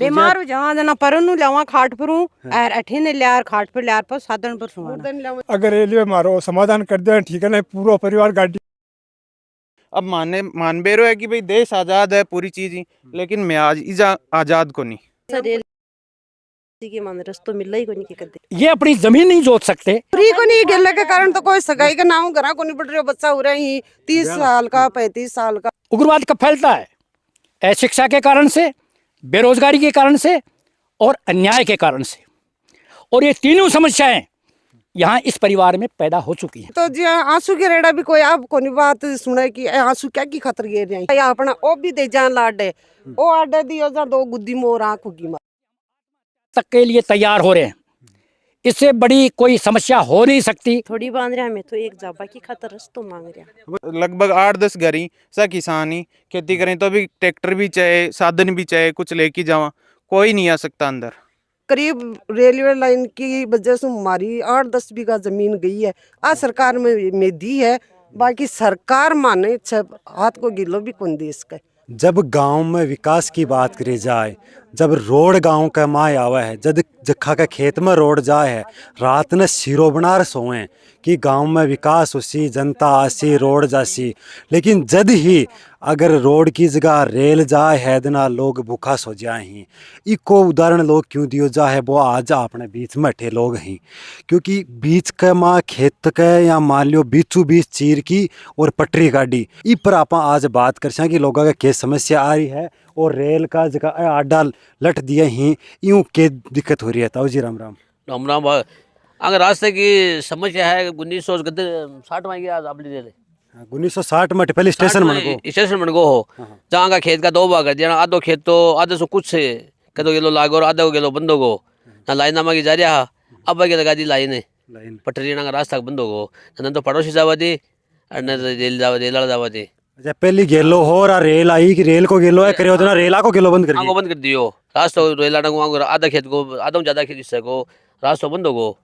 बीमार हो जावा जना परनु लावा खाट पर और अठीने ल्यार खाट पर ल्यार पर साधन पर सुवाना। अगर रेलवे मारो समाधान कर दे ठीक है ना, पूरा परिवार गाड़ी। अब मान बेरो है कि भाई देश आजाद है पूरी चीज ही, लेकिन मैं आज इजा आजाद को नहीं। रेल की मान रस्तो मिल ही को नहीं के ये अपनी जमीन नहीं जोत सकते। फ्री को नहीं गेले के कारण तो कोई सगाई का नाम घरा को नहीं पड़ रहा, बच्चा हो रहा ही 30 साल का 35 साल का। उग्रवाद कब फैलता है? अशिक्षा के कारण से, बेरोजगारी के कारण से और अन्याय के कारण से। और ये तीनों समस्याएं यहाँ इस परिवार में पैदा हो चुकी हैं। तो जी आंसू के रेड़ा भी कोई आप कोनी बात सुने कि आंसू क्या की खतर गिर रहे हैं अपना ओ भी दे जान लाडे ओ आडे दियो जा दो गुद्दी मोर आंख होगी मार तक के लिए तैयार हो रहे हैं। इससे बड़ी कोई समस्या हो नहीं सकती। थोड़ी बांध रहा हमें तो एक जाबा की खतर रस्तो मांग रहा। लगभग 8-10 घर ही सा किसान ही खेती करें तो अभी ट्रैक्टर भी चाहे साधन भी चाहे कुछ लेके जावा, कोई नहीं आ सकता अंदर। करीब रेलवे लाइन की वजह से हमारी 8-10 बीघा जमीन गई है। आज सरकार में दी है, बाकी सरकार माने हाथ को गिलो भी कौन दे इसका। जब गांव में विकास की बात करी जाए, जब रोड गांव का माँ आवा है, जब जखा का खेत में रोड जाए है, रात ने सिरो बना सोए कि गांव में विकास उसी जनता आसी रोड जासी, लेकिन जद ही अगर रोड की जगह रेल जाए है ना लोग भूखा सो जाए ही। इको उदाहरण लोग क्यों दियो जा है, वो आज अपने बीच में अठे लोग हैं, क्योंकि बीच के माँ खेत के या मान लियो बीचों बीच चीर की और पटरी गाड़ी इ पर आप आज बात कर कि लोगों का क्या समस्या आ रही है और रेल का जगह आडा लट दिए ही यूं के दिक्कत हो रही है। ताऊ जी राम राम। राम राम। अगर रास्ते की समस्या है 1960 में गया अपनी रेल 1960 में पहले स्टेशन मन को हो जहाँ का खेत का 2 भाग कर दिया, आधो खेत तो आधे से कुछ से कदो गेलो लागो और आधो गेलो बंदो को ना लाइन नामा की जा रहा अब के लगा दी लाइन पटरी का रास्ता बंदो को न तो पड़ोसी जावा दी और न रेल जावा दी। अच्छा पहली गेलो हो और रेल आई कि रेल को गेलो है करे ना रेल को गेलो बंद कर दियो रास्ता रेल आधा खेत को आधा ज्यादा खेत हिस्से को रास्ता बंद हो गो।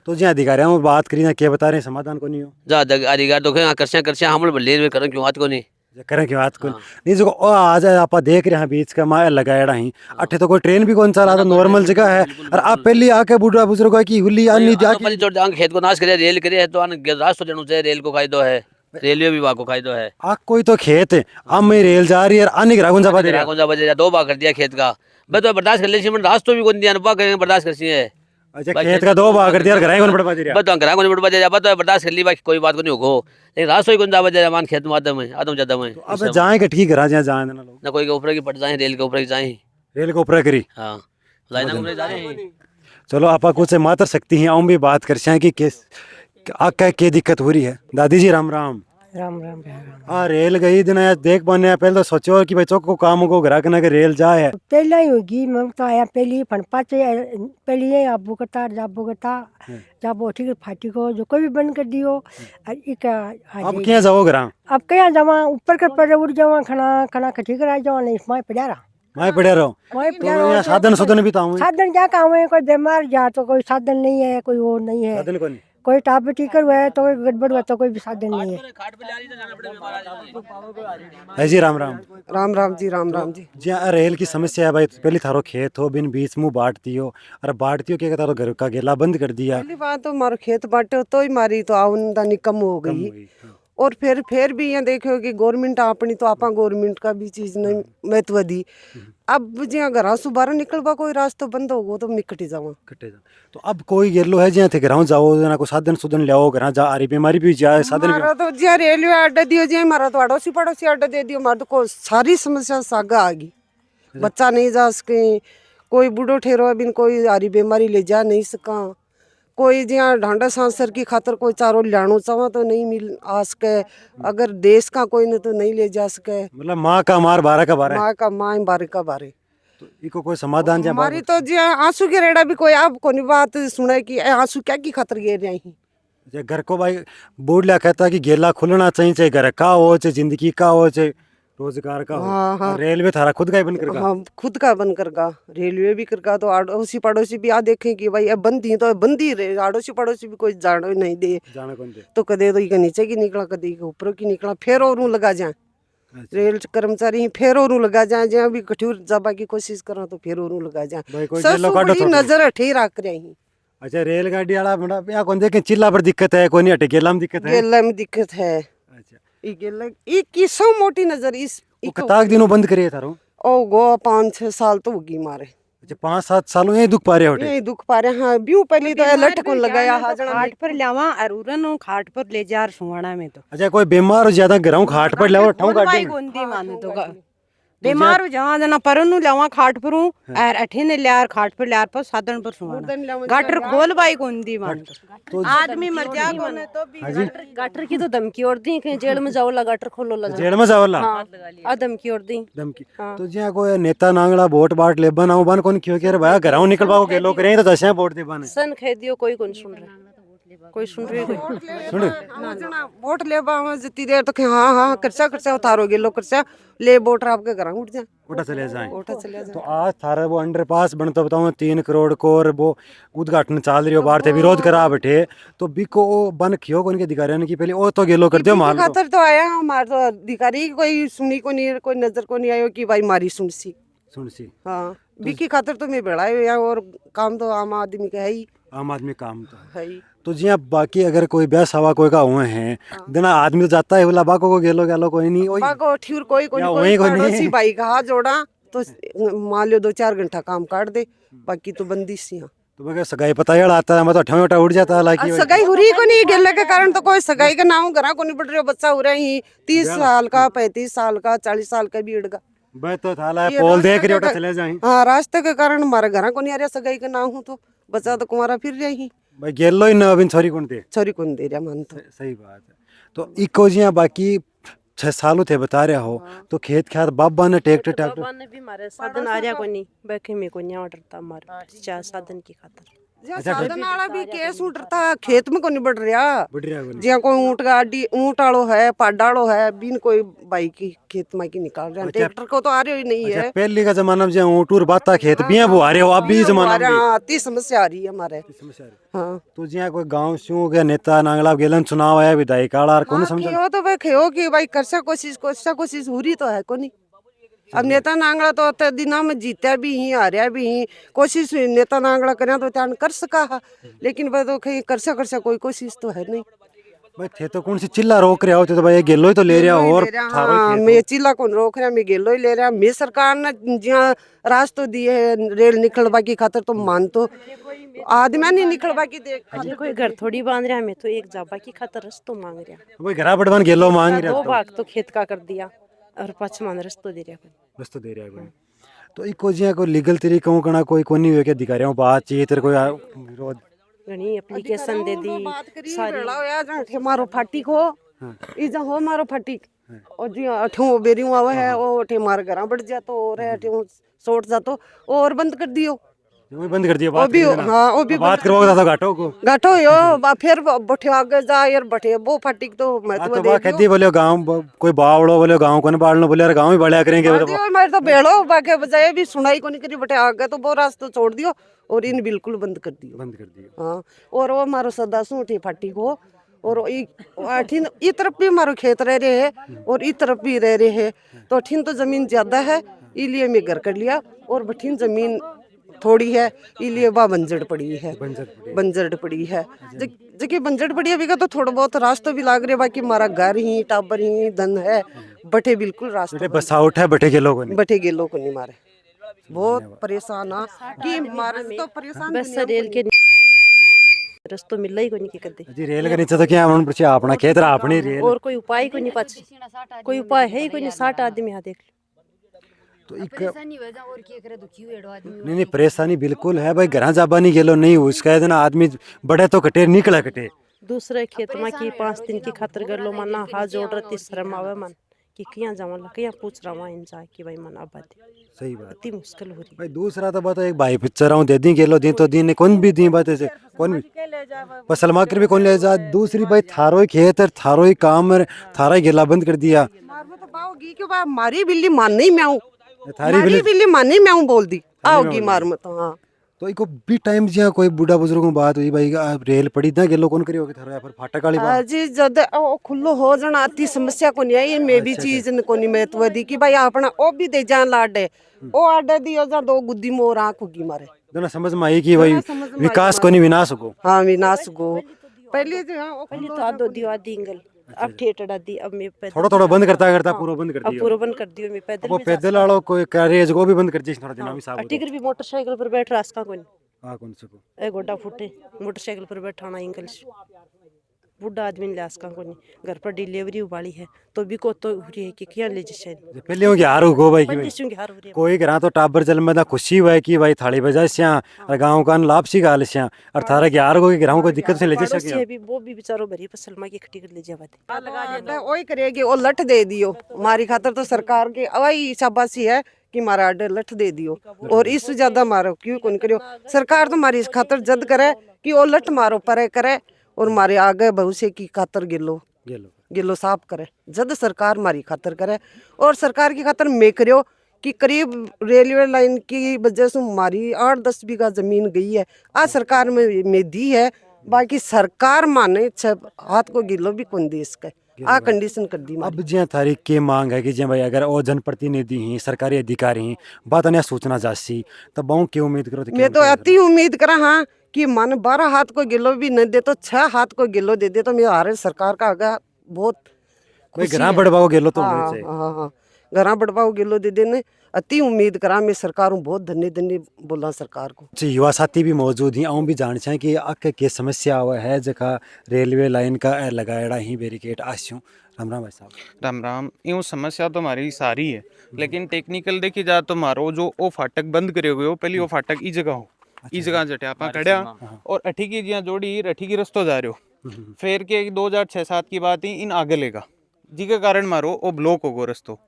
तो जी अधिकारियों में बात करी ना क्या बता रहे हैं, समाधान को नहीं हो जा अधिकार तो कर हम ले करें क्यों बात को नहीं करें की बात को नहीं जो आज आप देख रहे हैं बीच का माया लगाया ही अठे तो कोई ट्रेन भी कौन सा रहा था, नॉर्मल जगह है और आप पहले आके बुढ़ा बुजुर्गों की हुली आनी खेत को नाश करे रेल करे तो रास्ता देना चाहिए, रेल को फायदो है, रेलवे विभाग को फायदो है। कोई तो खेत है अब में रेल जा रही है आने रागुंजा बजे 2 भाग कर दिया खेत का, मैं तो बर्दाश्त कर ली रास्ता भी कौन दिया बर्दाश्त कर है। अच्छा खेत का 2 भाग कर दिया घर को पड़वा दे रहा बता घर को पड़वा दे रहा बता बर्दाश्त कर ली बाकी कोई बात को नहीं होगो, लेकिन रास्ता ही कौन जा बजे मान खेत में आदम ज्यादा में अब जाए के ठीक है जहाँ जाए ना लोग ना कोई के ऊपर की पट जाए रेल के ऊपर जाए रेल के ऊपर करी हां लाइन में जा रहे हैं। चलो आप कुछ मात्र सकती हैं हम भी बात कर कि किस आका के दिक्कत हो रही है। दादी जी राम राम। राम राम रेल गई दिन देख पाने पहले तो सोचो कि भाई चौक को काम को घर के रेल जाए पहले ही होगी मैं तो आया पहली फणपाचे पहले आबू कता जाबू कता जाबो ठीक फाटी को जो कोई भी बंद कर दियो अब क्या जाओ घर अब क्या जावा ऊपर कर पर उड़ जावा खाना खाना ठीक करा जावा नहीं इसमें पड़ा रहा मैं पड़े रहो तो साधन सुधन भी तो साधन क्या काम है, कोई बीमार जा तो कोई साधन नहीं है, कोई वो नहीं है, साधन कौन कोई टाप ठीक हुआ है तो कोई गड़बड़ हुआ तो कोई भी साधन नहीं है। जी राम राम। राम राम जी राम राम जी। जी रेल की समस्या है भाई, पहले थारो खेत हो बिन बीच मुँह बांटती हो और बांटती हो क्या तारो घर का गेला बंद कर दिया। पहली बात तो मारो खेत बांटे तो ही मारी तो आमदनी कम हो गई और फिर भी यहाँ देखो कि गवर्नमेंट अपनी तो आपा गवर्नमेंट का भी चीज नहीं महत्व दी। अब जहाँ घर से बाहर निकलवा कोई रास्ता बंद होगो तो निकटी जावा तो अब कोई गेलो है जहाँ थे घर जाओ ना को साधन सुधन लियाओ घर जा आ रही बीमारी भी जाए साधन मारा तो जहाँ रेलवे अड्डा दियो जी मारा तो अड़ोसी पड़ोसी अड्डा दे दियो मारा तो को सारी समस्या सागा आ गई, बच्चा नहीं जा सके, कोई बूढ़ो ठेरो बिन कोई हारी बीमारी ले जा नहीं सका, कोई जहाँ ढांडा सांसर की खातर कोई चारो लानो चाहो तो नहीं मिल आ सके, अगर देश का कोई न तो नहीं ले जा सके, मतलब माँ का मार 12 का 12 माँ का माँ 12 का 12 तो इको कोई समाधान हमारी तो जी आंसू के रेड़ा भी कोई आप कोई बात सुने कि आंसू क्या की खातर गिर रही है। घर को भाई बोर्ड लिया कहता है कि गेला खुलना चाहिए, चाहे घर का हो चाहे जिंदगी का हो चाहे रोजगार का हो। हाँ। रेलवे थारा खुद का ही बंद करगा। हाँ खुद का बंद करगा, रेलवे भी करगा तो अड़ोसी पड़ोसी भी आ देखें कि भाई अब बंदी तो बंदी रहे, अड़ोसी पड़ोसी भी कोई जाने नहीं दे जाने कौन दे तो कदे तो नीचे की निकला कदे ऊपर की निकला फिर और लगा जाए रेल कर्मचारी ही फिर ओरू लगा जाए जहाँ भी कठोर जाबा की कोशिश करो तो फिर ओरू लगा भाई जाए कोई सब जेलो सु काटो बड़ी थोड़ी। नजर हटे रख रही हैं। अच्छा रेलगाड़ी वाला बड़ा या कौन देखे चिल्ला पर दिक्कत है कोई नहीं हटे गेला में दिक्कत है। गेला में दिक्कत है। अच्छा ये गेला ये किसो मोटी नजर इस वो कताक दिनों बंद करिए थारो। ओ गो 5-6 साल तो होगी मारे अच्छा 5-7 सालों यही दुख पा रहे होटे। यही दुख पा रहे हाँ ब्यू पहले तो लट को लगाया हाजड़ा खाट पर लावा अरूरन खाट पर ले जा सुहाना में तो अच्छा कोई बीमार हो ज्यादा घरों खाट पर लाओ ठाऊ भाई गाड़ी में। गोंदी मान तो बीमार हो जहां जना परनु लावा खाट पर और अठे ने लियार खाट पर लियार पर साधन पर सुहाना गटर खोल भाई गोंदी मान तो आदमी मर जा गोने तो भी गटर की तो धमकी और दी कहीं जेल में जाओ ला गटर खोलो ला जेल में जाओ ला आ धमकी और दी धमकी। तो जिया कोई नेता नांगला वोट बाट ले बना बन कोन क्यों कह रहा घरों निकल पाओ के लोग करे तो दस वोट दे बने सन कह दियो कोई कौन सुन रहा कोई सुन रही कोई सुन वोट ले बावा जितनी देर तक हाँ हाँ करसा करसा उतारो गेलो करसा ले वोट आपके घर उठ जा उठा चले जाए। उठा चले जा। तो आज थारा वो अंडरपास बनता बताऊं 3 करोड़ को और वो उद्घाटन चाल रही हो बाहर थे विरोध करा बैठे तो बिको वो बन खियो कोन के अधिकारियों ने की पहले ओ तो गेलो कर दियो माल को। खातर तो आया हमारे तो अधिकारी कोई सुनी को नहीं कोई नजर को नहीं आयो कि भाई मारी सुनसी सुन सी हाँ बिकी खातर तो मैं बेड़ा है और काम तो आम आदमी का है ही आम आदमी काम तो है ही। तो जिया बाकी अगर कोई ब्याह सवा कोई का हुए हैं देना आदमी तो जाता है बोला बाको को गेलो कोई नहीं वही बाको ठिर कोई या वही कोई नहीं। पड़ोसी भाई का हाथ जोड़ा तो मान लो 2-4 घंटा काम काट दे बाकी तो बंदिश सी हाँ। तो बगैर सगाई पता यार आता है मैं तो ठमेटा उड़ जाता है लाकी सगाई हो रही को नहीं गेले के कारण तो कोई सगाई का नाम घरा को नहीं बढ़ रहा बच्चा हो रहा ही 30 साल का 35 साल का 40 साल का भी अड़गा मैं तो थाला पोल देख रही उठा चले जाए। हाँ रास्ते के कारण हमारे घर को नहीं आ रहा सगाई का नाम हूँ तो बच्चा तो कुमारा फिर रहा ही भाई गेलो ही न अभी छोरी कौन दे छोरी कौन दे रहा मन तो सही बात है। तो इको जिया बाकी 6 सालों थे बता रहे हो तो खेत खात बाबा ने ट्रैक्टर बाबा ने भी मारे साधन आ रहा को नहीं बैठे में को नहीं ऑर्डर था मार चार साधन की खातर साधन वाला भी केस उठता खेत में को नहीं बढ़ रहा बढ़ रहा है जिया कोई ऊँट गाड़ी ऊँट आलो है पाडालो है बिन कोई बाइक की खेत में की निकाल रहा ट्रैक्टर को तो आ रहे ही नहीं है। पहले का जमाना में जो ऊँटूर बाता खेत भी हैं वो आ रहे हो अब भी जमाना में आती समस्या आ रही है हमारे हाँ। तो जिया कोई गांव से गया नेता नांगला गेलन चुनाव आया विधायक आला कौन समझ खेओ तो भाई खेओ कि भाई करसा कोशिश हो रही तो है को नहीं। अब नेता नांगड़ा तो अत दिना में जीत्या भी ही हारिया भी ही कोशिश नेता नांगड़ा करें तो त्यान कर सका है लेकिन भाई तो कहीं करसा कोई कोशिश तो है नहीं। भाई थे तो कौन सी चिल्ला रोक रहे होते तो भाई गेलो ही तो ले रहा हो और हाँ मैं चिल्ला कौन रोक रहा मैं गेलो ही ले रहा मैं सरकार ने जहाँ रास्ते दिए है रेल निकलवा की खातर तो मान तो आदमी नहीं निकलवा की देख कोई घर थोड़ी बांध रहा मैं तो एक जाबा की खातर रस्तो मांग रहा भाई घरा बड़वान गेलो मांग रहा दो भाग तो खेत का कर दिया और पाँच मान रस्तो दे रहा रस्तो दे रहा है तो इको जिया कोई लीगल तरीकों कना कोई कोनी हुए के अधिकारियों बातचीत तेरे कोई विरोध घनी एप्लीकेशन दे दी सारी मारो फाटी को इजा हो मारो फाटी और जी अठो बेरियो आवे है ओ अठे मार घरा बढ़ जा तो और अठे सोट जा तो और बंद कर दियो वो बंद कर दिया वो भी हाँ वो भी बात करवाओगे तो घाटो को गाठो यो फिर बठे आगे जा यार बठे वो फाटी तो महत्व तो दे बा खेती बोले गांव कोई बावड़ो बोले गांव को न बाड़नो बोले यार गांव ही बढ़िया करेंगे दियो मारे तो बेड़ो बाके बजाय भी सुनाई को नहीं करी बटे आगे तो वो रास्ता छोड़ दियो और इन बिल्कुल बंद कर दियो बंद कर दिया। हाँ और वो मारो सदा सूठी फाटी को और ई तरफ भी हमारे खेत रह रहे हैं और ई तरफ भी रह रहे हैं तो अठीन तो जमीन ज्यादा है इसलिए मैं घर कर लिया और बठीन जमीन थोड़ी है इसलिए वह बंजर पड़ी है बंजर पड़ी है जबकि बंजर पड़ी है तो थोड़ा बहुत रास्ता भी लाग रहे बाकी हमारा घर ही टाबर ही धन है बटे बिल्कुल रास्ते बसाउट है बटे के लोगों ने बटे गेलो को नहीं मारे बहुत परेशान आ कि मारे तो परेशान बस रेल के रस्तो मिल ही को नहीं करते जी रेल के नीचे तो क्या उन्होंने पूछा अपना खेत रहा अपनी रेल और कोई उपाय को नहीं पाछ कोई उपाय है ही कोई नहीं 60 आदमी यहाँ देख तो एक नहीं परेशानी बिल्कुल है भाई घर जाबा नहीं गेलो नहीं उसका ना आदमी बड़े तो कटे निकला कटे दूसरे खेत में की 5 दिन की खातर कर लो मना हाथ जोड़ रही शर्म आवे मन कि किया जावा किया पूछ रहा वहाँ इन जाए कि भाई मन आबादी सही बात इतनी मुश्किल हो रही भाई दूसरा तो बात एक भाई पिक्चर आऊँ दे दी गेलो दिन तो दिन कौन भी दी बात ऐसे कौन भी फसल माकर भी कौन ले जा दूसरी भाई थारो ही खेत है थारो ही काम है थारा ही गेला बंद कर दिया मारी बिल्ली मान नहीं मैं थारी बिल्ली मान नहीं मैं बोल दी आओगी मार मत हाँ तो इको भी टाइम जिया कोई बूढ़ा बुजुर्गों की बात हुई भाई रेल पड़ी था गेलो कौन करियो कि थारा फिर फाटक वाली बात जी जद ओ खुल्लो हो जाना अति समस्या को नहीं आई मैं भी चीज न को नहीं महत्व दी कि भाई अपना ओ भी दे जान लाडे ओ आडे दियो जा दो गुद्दी मोर आंख उगी मारे दोनों समझ में आई कि भाई समझ में आई विकास को नहीं विनाश को हाँ विनाश को पहले जो हाँ, पहले तो आधो दियो आधी इंगल अब ठेठड़ा दी अब मैं पैदल थोड़ा थोड़ा बंद करता करता पूरा बंद कर अब दिया पूरा बंद कर दियो मैं अब पैदल वो भी पैदल वालों कोई कैरेज को भी बंद कर दी थोड़ा दिन भी साहब टिकर भी मोटरसाइकिल पर बैठ रास्ता कोनी हां कौन से को ए गोड्डा फुटे मोटरसाइकिल पर बैठाना इंगल बूढ़ा आदमी ने लास का कोनी घर पर डिलीवरी वाली है तो भी को तो हो रही है कि क्या ले जैसे पहले हो हार हो भाई कि पंडित की हार हो रही है कोई करा तो टाबर जल में खुशी हुआ कि भाई थाली बजा स्या और गांव का लाभ सी गाल स्या और थारा के हार को ग्राम कोई दिक्कत से ले जा पड़ोसी सके है भी वो भी बेचारो भरी फसल में की इकट्ठी कर ले जावा दे ओई करेगी ओ लठ दे दियो मारी खातर तो सरकार के अवाई शाबाशी है कि मारा आडे लठ दे दियो और इससे ज्यादा मारो क्यों कौन करियो सरकार तो मारी इस खातर जद करे कि ओ लठ मारो परे करे और मारे आगे भविष्य की खातर गिलो साफ करे जद सरकार मारी खातर करे और सरकार की खातर मैं करियो कि करीब रेलवे लाइन की वजह से हमारी 8-10 बीघा जमीन गई है आज सरकार में दी है बाकी सरकार माने हाथ को गिलो भी कौन दी इसका आ कंडीशन कर दी अब जिया थारी के मांग है कि जिया भाई अगर ओ जनप्रतिनिधि हैं सरकारी अधिकारी हैं बात अन्य सूचना जासी तब बहु की उम्मीद करो मैं तो अति उम्मीद करा हाँ कि मन 12 हाथ को गिलो भी न दे तो 6 हाथ को गिलो दे दे तो मेरे हारे सरकार का आगे बहुत कोई घरा बढ़वाओ गेलो तो होने हाँ चाहिए हाँ घरा बढ़वाओ गिलो दे देने अति उम्मीद करा मैं सरकार हूँ बहुत धन्य बोला सरकार को युवा साथी भी मौजूद हैं आऊँ भी जान चाहें कि आके के समस्या हुआ है जगह रेलवे लाइन का लगाएड़ा ही बैरिकेड आस्यूं राम भाई साहब राम राम यूँ समस्या तो हमारी सारी है लेकिन टेक्निकल देखी जाए तो मारो जो ओ फाटक बंद करे हुए हो पहले वो फाटक ई जगह हो ई जगह जटे आप खड़ा और अठी की जिया जोड़ी अठी की रस्तो जा रहे हो फिर के 2006-7 की बात ही इन आगे लेगा जी के कारण मारो वो ब्लॉक होगो रस्तो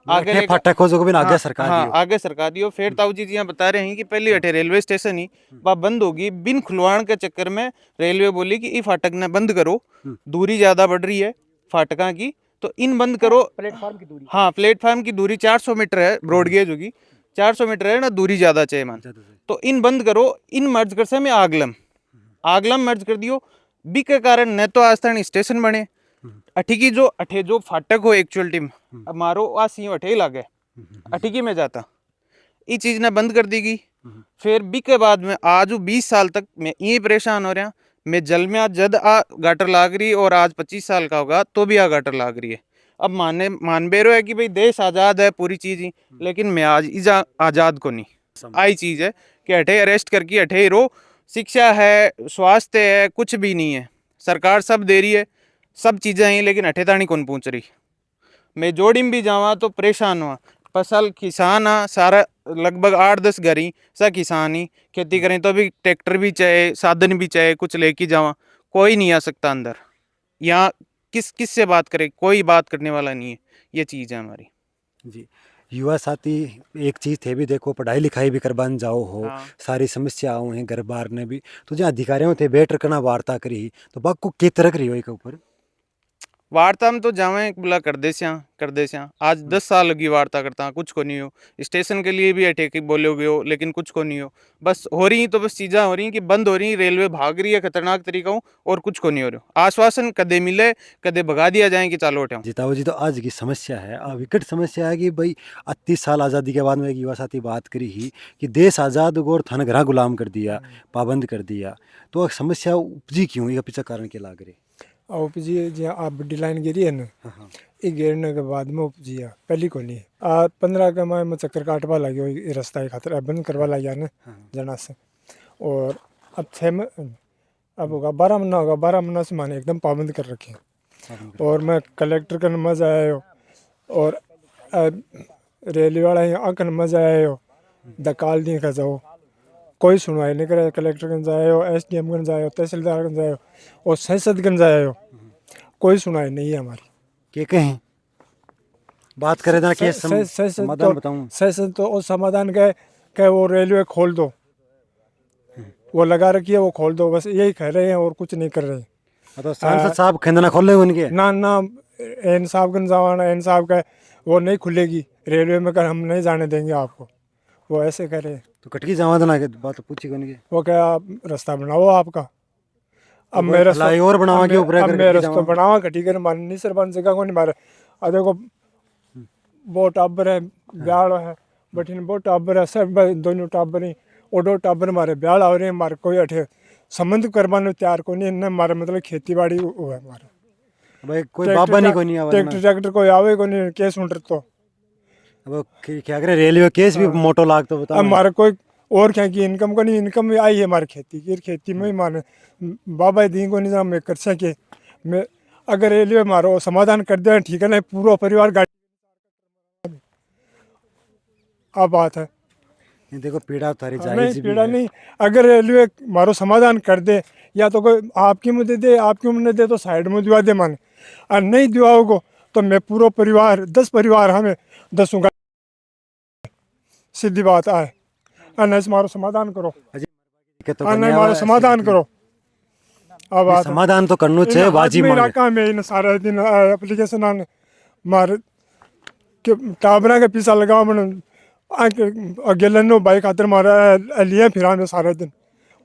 आगे फाटक हो जो भी आगे सरकार हाँ दियो आगे सरकार दियो फिर ताऊ जी यहाँ बता रहे हैं कि पहले अठे रेलवे स्टेशन ही वह बंद होगी बिन खुलवाण के चक्कर में रेलवे बोली कि ई फाटक ने बंद करो दूरी ज्यादा बढ़ रही है फाटका की तो इन बंद करो प्लेटफॉर्म की दूरी हाँ प्लेटफॉर्म की दूरी 400 मीटर है ब्रॉडगेज होगी 400 मीटर है ना दूरी ज्यादा चाहिए मान तो इन बंद करो इन मर्ज कर से में आगलम मर्ज कर दियो बी के कारण न तो आस्थानी स्टेशन बने अठी की जो अठे जो फाटक हो एक्चुअल टीम अब मारो आ सी अठे लागे अठी की में जाता ये चीज ने बंद कर दी गई फिर बी के बाद में आज 20 साल तक मैं ये परेशान हो रहा मैं जल में आज जद आ गाटर लाग रही और आज 25 साल का होगा तो भी आ गाटर लाग रही है अब मान बेरो है कि भाई देश आज़ाद है पूरी चीज़ ही लेकिन मैं आज इजा आज़ाद को नहीं आई चीज़ है कि अठे अरेस्ट करके अठे रो शिक्षा है स्वास्थ्य है कुछ भी नहीं है सरकार सब दे रही है सब चीज़ें हैं लेकिन अठे ताणी कौन पहुँच रही मैं जोड़ी में भी जावा तो परेशान हुआ फसल किसान आ सारा लगभग 8-10 घर ही सा किसान ही खेती करें तो भी ट्रैक्टर भी चाहिए साधन भी चाहिए कुछ लेके जावा कोई नहीं आ सकता अंदर यहाँ किस से बात करे कोई बात करने वाला नहीं है ये चीज़ है हमारी जी युवा साथी एक चीज़ थे भी देखो पढ़ाई लिखाई भी करवान जाओ हो सारी समस्याओं हैं घर बार ने भी तो जहाँ अधिकारियों थे बैठ करना वार्ता करी तो बाग को के तरह करी हो के ऊपर वार्ता में तो जावे बोला कर दे आज 10 साल लगी वार्ता करता कुछ को नहीं हो स्टेशन के लिए भी अटैक बोलोगे हो लेकिन कुछ को नहीं हो बस हो रही तो बस चीज़ें हो रही कि बंद हो रही रेलवे भाग रही है खतरनाक तरीका और कुछ को नहीं हो रहा आश्वासन कदे मिले कदे भगा दिया जाए कि चालो उठाओ जिताओ जी तो आज की समस्या है विकट समस्या है कि भाई 30 साल आज़ादी के बाद में एक युवा साथी बात करी ही कि देश आज़ाद और थन घरा गुलाम कर दिया पाबंद कर दिया तो समस्या उपजी क्यों ये पीछे कारण के लाग रहे और उपजी जी आप बड़ी लाइन गिरी है ना ये गिरने के बाद में उपजिया पहली को नहीं 15 का मैं चक्कर काटवा लगे ये रास्ता खातर बंद करवा लगा ना जना से और अब 6 अब होगा 12 महीना होगा 12 महीना से माने एकदम पाबंद कर रखे और मैं कलेक्टर का मजा आया हो और रेलवे वाला आकर मजा आया हो दकाल नहीं का जाओ कोई सुनवाई नहीं करे कलेक्टर गंज आए हो SDM गंज आए हो तहसीलदार गंज आए हो और संसद गंज आए हो कोई सुनवाई नहीं है हमारी के कहें बात करें ना कि समाधान बताऊं संसद तो और समाधान कहे वो रेलवे खोल दो वो लगा रखी है वो खोल दो बस यही कह रहे हैं और कुछ नहीं कर रहे हैं तो सांसद साहब खंडना खोल रहे उनके ना एन साहब गंज आवाना एन साहब का वो नहीं खुलेगी रेलवे में कर हम नहीं जाने देंगे आपको वो ऐसे करे। तो कटकी जावा देना के बात तो पूछी कोनी के। वो क्या आप रास्ता बनाओ आपका, अब कोई मेरा फ्लाईओवर बनावा के ऊपर अब कर मेरा कटकी रास्ता जावा। बनावा कटी कर माननी सरपंच जगह को नहीं मारे। आ देखो वो टाबर है ब्याल है बठिन वो टाबर है सब दोनों टाबर ही और दो टाबर मारे ब्याल आ रहे हैं मारे कोई अठे संबंध करवाने तैयार को नहीं मारे मतलब खेती बाड़ी वो है मारे। भाई कोई बाबा नहीं कोनी आवा देना। ट्रैक्टर कोई आवे को नहीं केस उठर तो अब क्या करे रेलवे केस भी मोटो लाग तो बता। अब हमारे कोई और क्या की इनकम को नहीं इनकम आई है हमारी खेती की खेती में ही माने बाबा दी को नहीं मैं कर सके मैं अगर रेलवे मारो समाधान कर दे ठीक है ना पूरा परिवार गाड़ी अब बात है। ये देखो पीड़ा थारी नहीं जायज भी पीड़ा है। नहीं अगर रेलवे मारो समाधान कर दे या तो कोई आपकी मुझे दे आपकी मुझे दे तो साइड में दिवा दे माने और नहीं दिवाओगे तो मैं पूरा परिवार 10 परिवार हमें 10 का सीधी बात आए अनस मारो समाधान करो के तो नहीं मारो समाधान करो। अब बात है। समाधान तो करनो छे बाजी इन मांगे। इलाका में इन सारे दिन एप्लीकेशन आने मार के टाबरा के पीछा लगाओ मन अगेलनो बाइक खातर मारा लिए फिर में सारे दिन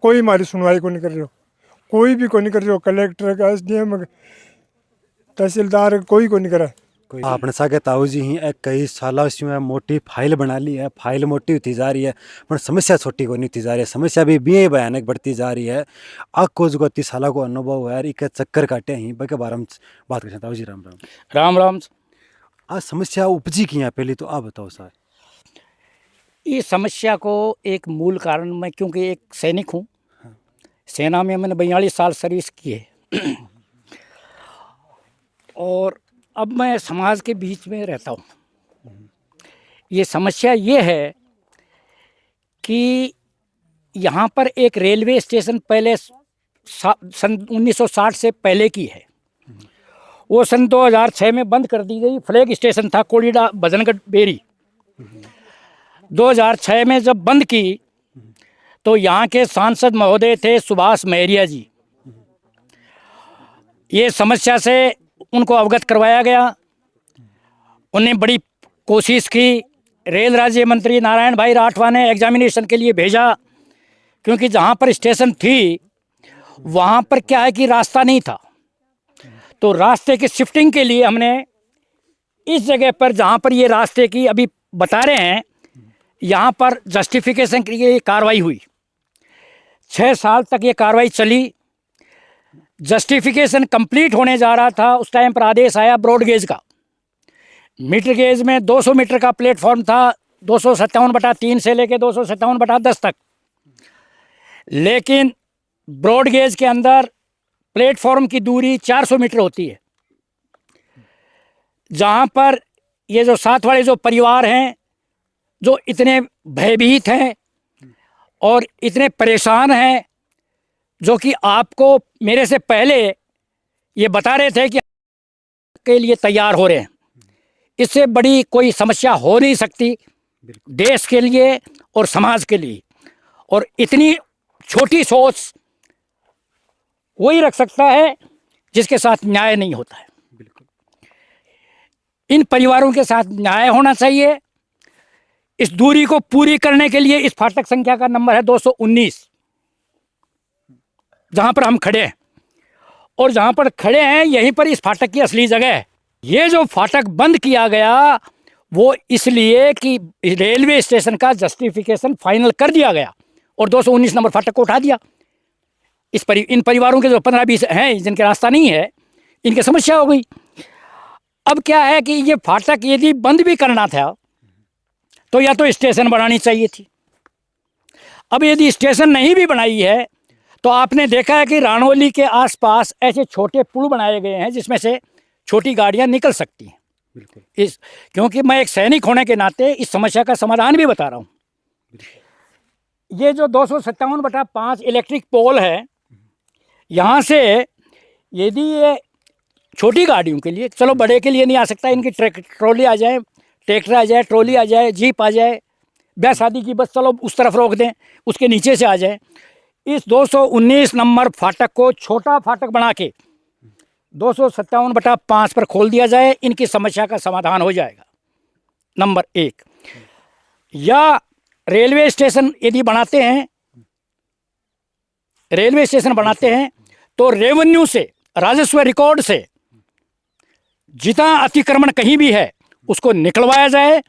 कोई हमारी सुनवाई को नहीं कर रहे हो कोई भी को नहीं कर रहे हो कलेक्टर का SDM तहसीलदार कोई को नहीं करे। आपने सागे ताऊ जी ही कई सालों से है मोटी फाइल बना ली है फाइल मोटी होती जा रही है पर समस्या छोटी को नहीं होती जा रही है समस्या भी भयानक बढ़ती जा रही है। आग को जो 30 साल को अनुभव है एक चक्कर काटे ही के बारे में बात करें। ताऊ जी राम राम। राम राम। आज समस्या उपजी की है पहले तो आप बताओ सर। इस समस्या को एक मूल कारण मैं क्योंकि एक सैनिक हूँ सेना में मैंने 42 साल सर्विस की है और अब मैं समाज के बीच में रहता हूँ। ये समस्या ये है कि यहाँ पर एक रेलवे स्टेशन पहले सन 1960 से पहले की है वो सन 2006 में बंद कर दी गई। फ्लैग स्टेशन था कोड़ीडा भजनगढ़ बेरी 2006 में जब बंद की तो यहाँ के सांसद महोदय थे सुभाष महरिया जी। ये समस्या से उनको अवगत करवाया गया उन्हें बड़ी कोशिश की। रेल राज्य मंत्री नारायण भाई राठवा ने एग्जामिनेशन के लिए भेजा क्योंकि जहाँ पर स्टेशन थी वहाँ पर क्या है कि रास्ता नहीं था तो रास्ते की शिफ्टिंग के लिए हमने इस जगह पर जहाँ पर ये रास्ते की अभी बता रहे हैं यहाँ पर जस्टिफिकेशन की ये कार्रवाई हुई। 6 साल तक ये कार्रवाई चली। जस्टिफिकेशन कंप्लीट होने जा रहा था उस टाइम पर आदेश आया ब्रॉड गेज का। मीटर गेज में 200 मीटर का प्लेटफॉर्म था 257/3 से लेके 257/10 तक लेकिन ब्रॉड गेज के अंदर प्लेटफॉर्म की दूरी 400 मीटर होती है। जहाँ पर ये जो साथ वाले जो परिवार हैं जो इतने भयभीत हैं और इतने परेशान हैं जो कि आपको मेरे से पहले ये बता रहे थे कि के लिए तैयार हो रहे हैं। इससे बड़ी कोई समस्या हो नहीं सकती देश के लिए और समाज के लिए और इतनी छोटी सोच वही रख सकता है जिसके साथ न्याय नहीं होता है। इन परिवारों के साथ न्याय होना चाहिए। इस दूरी को पूरी करने के लिए इस फाटक संख्या का नंबर है 219 जहां पर हम खड़े हैं और जहां पर खड़े हैं यहीं पर इस फाटक की असली जगह है। ये जो फाटक बंद किया गया वो इसलिए कि रेलवे स्टेशन का जस्टिफिकेशन फाइनल कर दिया गया और 219 नंबर फाटक को उठा दिया। इन परिवारों के जो 15-20 हैं जिनके रास्ता नहीं है इनकी समस्या हो गई। अब क्या है कि ये फाटक यदि बंद भी करना था तो या तो स्टेशन बनानी चाहिए थी। अब यदि स्टेशन नहीं भी बनाई है तो आपने देखा है कि राणौली के आसपास ऐसे छोटे पुल बनाए गए हैं जिसमें से छोटी गाड़ियां निकल सकती हैं। क्योंकि मैं एक सैनिक होने के नाते इस समस्या का समाधान भी बता रहा हूँ। ये जो 257/5 इलेक्ट्रिक पोल है यहाँ से यदि ये छोटी गाड़ियों के लिए चलो बड़े के लिए नहीं आ सकता इनकी ट्रॉली आ जाए ट्रैक्टर आ जाए ट्रॉली आ जाए जीप आ जाए ब्याह शादी की बस चलो उस तरफ रोक दें उसके नीचे से आ जाए। इस 219 नंबर फाटक को छोटा फाटक बना के 257/5 पर खोल दिया जाए इनकी समस्या का समाधान हो जाएगा। नंबर 1 या रेलवे स्टेशन यदि बनाते हैं, रेलवे स्टेशन बनाते हैं तो रेवेन्यू से, राजस्व रिकॉर्ड से जितना अतिक्रमण कहीं भी है उसको निकलवाया जाए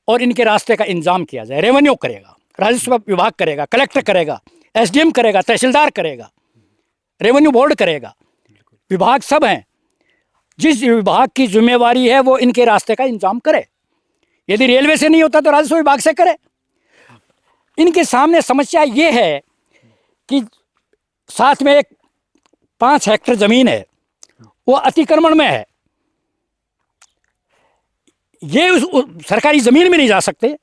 और इनके रास्ते का इंतजाम किया जाए। रेवेन्यू करेगा, राजस्व विभाग करेगा, कलेक्टर करेगा, एसडीएम करेगा, तहसीलदार करेगा, रेवेन्यू बोर्ड करेगा, विभाग सब हैं। जिस विभाग की जिम्मेवारी है वो इनके रास्ते का इंतजाम करे। यदि रेलवे से नहीं होता तो राजस्व विभाग से करे। इनके सामने समस्या ये है कि साथ में एक 5 हेक्टेयर जमीन है, वो अतिक्रमण में है। ये उस सरकारी जमीन में नहीं जा सकते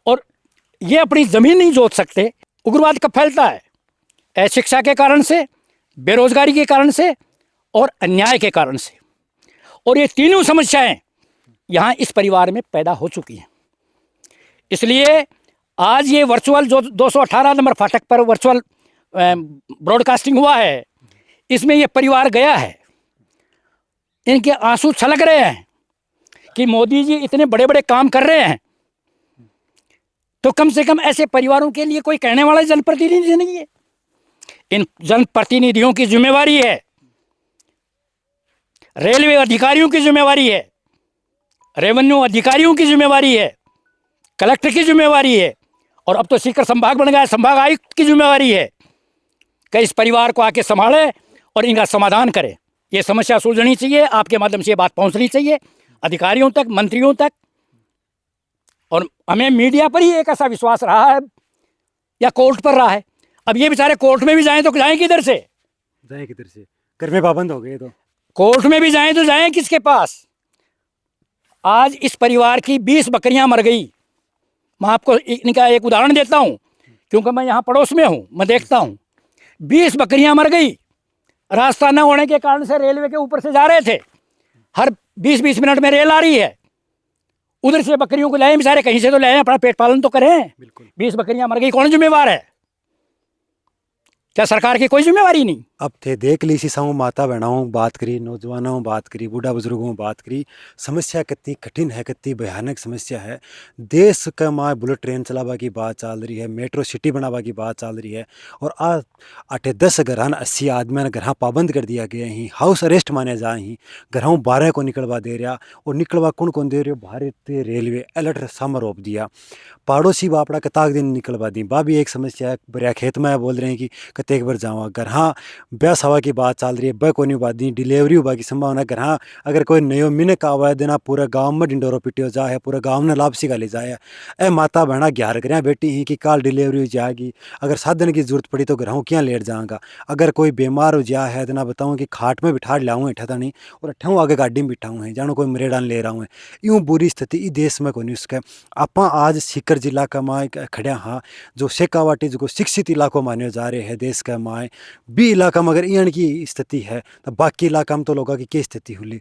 और ये अपनी जमीन नहीं जोत सकते। उग्रवाद कब फैलता है? अशिक्षा के कारण से, बेरोजगारी के कारण से और अन्याय के कारण से। और ये तीनों समस्याएं यहाँ इस परिवार में पैदा हो चुकी हैं। इसलिए आज ये वर्चुअल जो 218 नंबर फाटक पर वर्चुअल ब्रॉडकास्टिंग हुआ है, इसमें ये परिवार गया है। इनके आंसू छलक रहे हैं कि मोदी जी इतने बड़े बड़े काम कर रहे हैं, तो कम से कम ऐसे परिवारों के लिए कोई कहने वाला जनप्रतिनिधि नहीं है। इन जनप्रतिनिधियों की जिम्मेवारी है, रेलवे अधिकारियों की जिम्मेवारी है, रेवेन्यू अधिकारियों की जिम्मेवारी है, कलेक्टर की जिम्मेवारी है और अब तो सीकर संभाग बन गया, संभाग आयुक्त की जिम्मेवारी है कि इस परिवार को आके संभाले और इनका समाधान करे। ये समस्या सुलझनी चाहिए। आपके माध्यम से ये बात पहुंचनी चाहिए अधिकारियों तक, मंत्रियों तक। और हमें मीडिया पर ही एक ऐसा विश्वास रहा है या कोर्ट पर रहा है। अब ये बेचारे कोर्ट में भी जाएं तो जाएं किधर से? जाए किधर से? घर में पाबंद हो गए तो कोर्ट में भी जाएं तो जाएं किसके पास? आज इस परिवार की 20 बकरियां मर गई। मैं आपको इनका एक उदाहरण देता हूं क्योंकि मैं यहाँ पड़ोस में हूँ, मैं देखता हूँ। 20 बकरियां मर गई। रास्ता न होने के कारण से रेलवे के ऊपर से जा रहे थे, हर 20-20 मिनट में रेल आ रही है, उधर से बकरियों को लाए, बेचारे कहीं से तो लाए, अपना पेट पालन तो करें। 20 बकरियां मर गई, कौन जिम्मेवार है? क्या सरकार की कोई जिम्मेवारी नहीं? अब थे देख ली सीसाओं माता बहनाओं बात करी, नौजवानों बात करी, बूढ़ा बुजुर्गों बात करी। समस्या कितनी कठिन है, कितनी भयानक समस्या है। देश का माँ बुलेट ट्रेन चलावा की बात चल रही है, मेट्रो सिटी बनावा की बात चल रही है और आज 8-10 घरान 80 आदमी घर पाबंद कर दिया गया ही, हाउस अरेस्ट माने जा ही। घरों 12 को निकलवा दे रहा और निकलवा कौन दे रहे? भारतीय रेलवे अलर्ट सामर रोप दिया। पड़ोसी बापड़ा कताक दिन निकलवा दी। बा भी एक समस्या है। बरिया खेत में बोल रहे हैं कि कतेक बार जावा घर, हाँ ब्याह सवा की बात चल रही है, ब को नहीं बात दी डिलीवरी हुआ की संभावना घर, हाँ अगर कोई नयो मिनक आवा देना पूरा गांव में डिंडोरो पिटियो जाए, पूरा गांव ने लापसी का ले जाए। ए माता बहना ग्यार करें बेटी ही कि काल डिलीवरी हो जाएगी, अगर साधन की जरूरत पड़ी तो घर क्या लेट जाऊँगा। अगर कोई बीमार हो जाए है तो ना बताऊँ कि खाट में बिठा लाऊँ इठा था नहीं और अठाऊँ आगे गाड़ी में बिठाऊँ है, जानो कोई मरेडान ले रहा हूँ। यूँ बुरी स्थिति इस देश में को नहीं उसका। आप आज सीकर जिला का माए खड़िया हाँ जो शेखावाटी जो शिक्षित इलाकों माने जा रहे हैं देश का माए भी इलाका में अगर इन की स्थिति है तो बाकी इलाका में तो लोगों की क्या स्थिति हुई।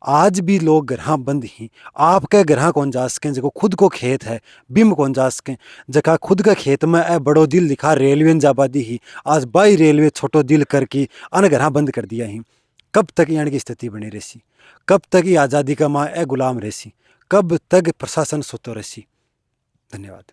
आज भी लोग ग्रह बंद ही, आपके ग्रह कौन जा सकें जो खुद को खेत है बिम कौन जा सकें जगह खुद का खेत में ए बड़ो दिल दिखा रेलवे जाबादी ही आज बाई रेलवे छोटो दिल करके अन ग्रह बंद कर दिया ही। कब तक यहाँ की स्थिति बनी रहसी? कब तक ये आज़ादी का माँ ए गुलाम रहसी? कब तक प्रशासन सुतो रहसी? धन्यवाद।